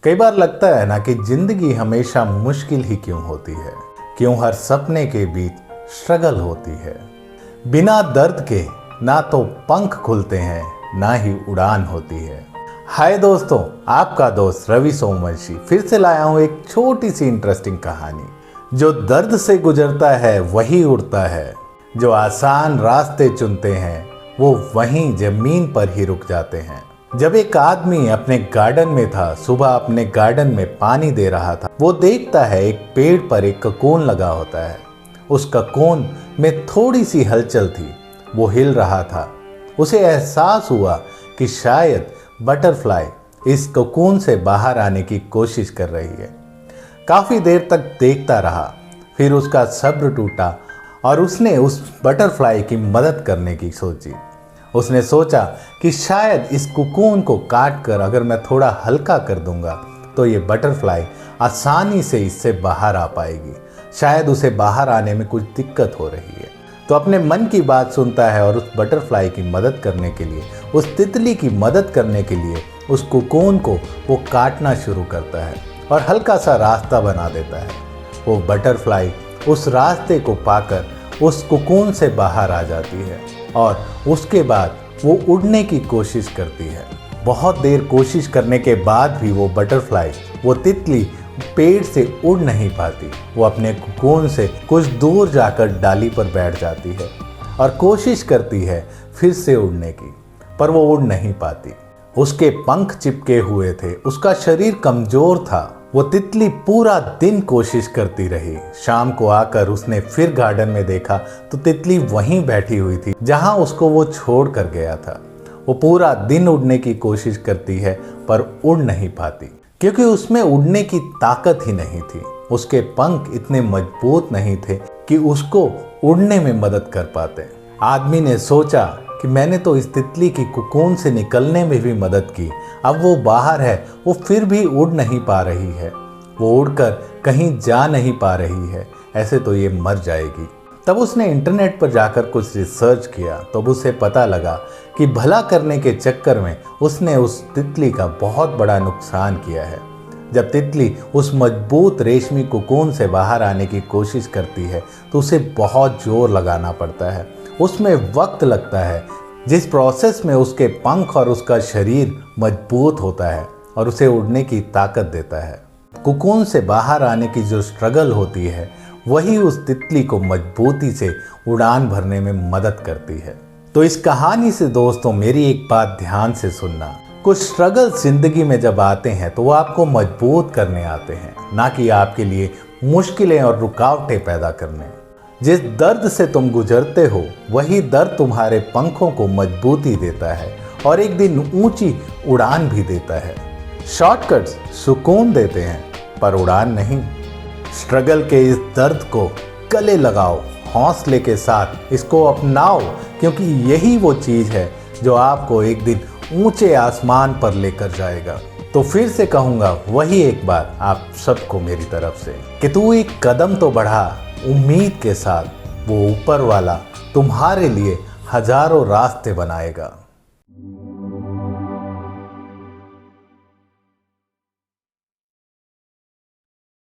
कई बार लगता है ना कि जिंदगी हमेशा मुश्किल ही क्यों होती है, क्यों हर सपने के बीच स्ट्रगल होती है। बिना दर्द के ना तो पंख खुलते हैं ना ही उड़ान होती है। हाय दोस्तों, आपका दोस्त रवि सोमवंशी फिर से लाया हूं एक छोटी सी इंटरेस्टिंग कहानी। जो दर्द से गुजरता है वही उड़ता है, जो आसान रास्ते चुनते हैं वो वहीं जमीन पर ही रुक जाते हैं। जब एक आदमी अपने गार्डन में था, सुबह अपने गार्डन में पानी दे रहा था, वो देखता है एक पेड़ पर एक ककोन लगा होता है। उस ककोन में थोड़ी सी हलचल थी, वो हिल रहा था। उसे एहसास हुआ कि शायद बटरफ्लाई इस ककोन से बाहर आने की कोशिश कर रही है। काफी देर तक देखता रहा, फिर उसका सब्र टूटा और उसने उस बटरफ्लाई की मदद करने की सोची। उसने सोचा कि शायद इस कोकून को काट कर अगर मैं थोड़ा हल्का कर दूंगा तो ये बटरफ्लाई आसानी से इससे बाहर आ पाएगी। शायद उसे बाहर आने में कुछ दिक्कत हो रही है। तो अपने मन की बात सुनता है और उस बटरफ्लाई की मदद करने के लिए, उस तितली की मदद करने के लिए उस कोकून को वो काटना शुरू करता है और हल्का सा रास्ता बना देता है। वो बटरफ्लाई उस रास्ते को पाकर उस कोकून से बाहर आ जाती है और उसके बाद वो उड़ने की कोशिश करती है। बहुत देर कोशिश करने के बाद भी वो बटरफ्लाई, वो तितली पेड़ से उड़ नहीं पाती। वो अपने कोकून से कुछ दूर जाकर डाली पर बैठ जाती है और कोशिश करती है फिर से उड़ने की, पर वो उड़ नहीं पाती। उसके पंख चिपके हुए थे, उसका शरीर कमजोर था। वो तितली पूरा दिन कोशिश करती रही। शाम को आकर उसने फिर गार्डन में देखा तो तितली वहीं बैठी हुई थी जहां उसको वो छोड़ कर गया था। वो पूरा दिन उड़ने की कोशिश करती है पर उड़ नहीं पाती, क्योंकि उसमें उड़ने की ताकत ही नहीं थी। उसके पंख इतने मजबूत नहीं थे कि उसको उड़ने में मदद कर पाते। आदमी ने सोचा कि मैंने तो इस तितली की कोकून से निकलने में भी मदद की, अब वो बाहर है, वो फिर भी उड़ नहीं पा रही है, वो उड़कर कहीं जा नहीं पा रही है, ऐसे तो ये मर जाएगी। तब उसने इंटरनेट पर जाकर कुछ रिसर्च किया, तब उसे पता लगा कि भला करने के चक्कर में उसने उस तितली का बहुत बड़ा नुकसान किया है। जब तितली उस मजबूत रेशमी कोकून से बाहर आने की कोशिश करती है तो उसे बहुत जोर लगाना पड़ता है, उसमें वक्त लगता है, जिस प्रोसेस में उसके पंख और उसका शरीर मजबूत होता है और उसे उड़ने की ताकत देता है। कोकून से बाहर आने की जो स्ट्रगल होती है वही उस तितली को मजबूती से उड़ान भरने में मदद करती है। तो इस कहानी से दोस्तों मेरी एक बात ध्यान से सुनना, कुछ स्ट्रगल जिंदगी में जब आते हैं तो वो आपको मजबूत करने आते हैं, ना कि आपके लिए मुश्किलें और रुकावटें पैदा करने। जिस दर्द से तुम गुजरते हो वही दर्द तुम्हारे पंखों को मजबूती देता है और एक दिन ऊंची उड़ान भी देता है। शॉर्टकट्स सुकून देते हैं पर उड़ान नहीं। स्ट्रगल के इस दर्द को गले लगाओ, हौसले के साथ इसको अपनाओ, क्योंकि यही वो चीज़ है जो आपको एक दिन ऊंचे आसमान पर लेकर जाएगा। तो फिर से कहूँगा वही एक बात आप सबको मेरी तरफ से कि तू एक कदम तो बढ़ा उम्मीद के साथ, वो ऊपर वाला तुम्हारे लिए हजारों रास्ते बनाएगा।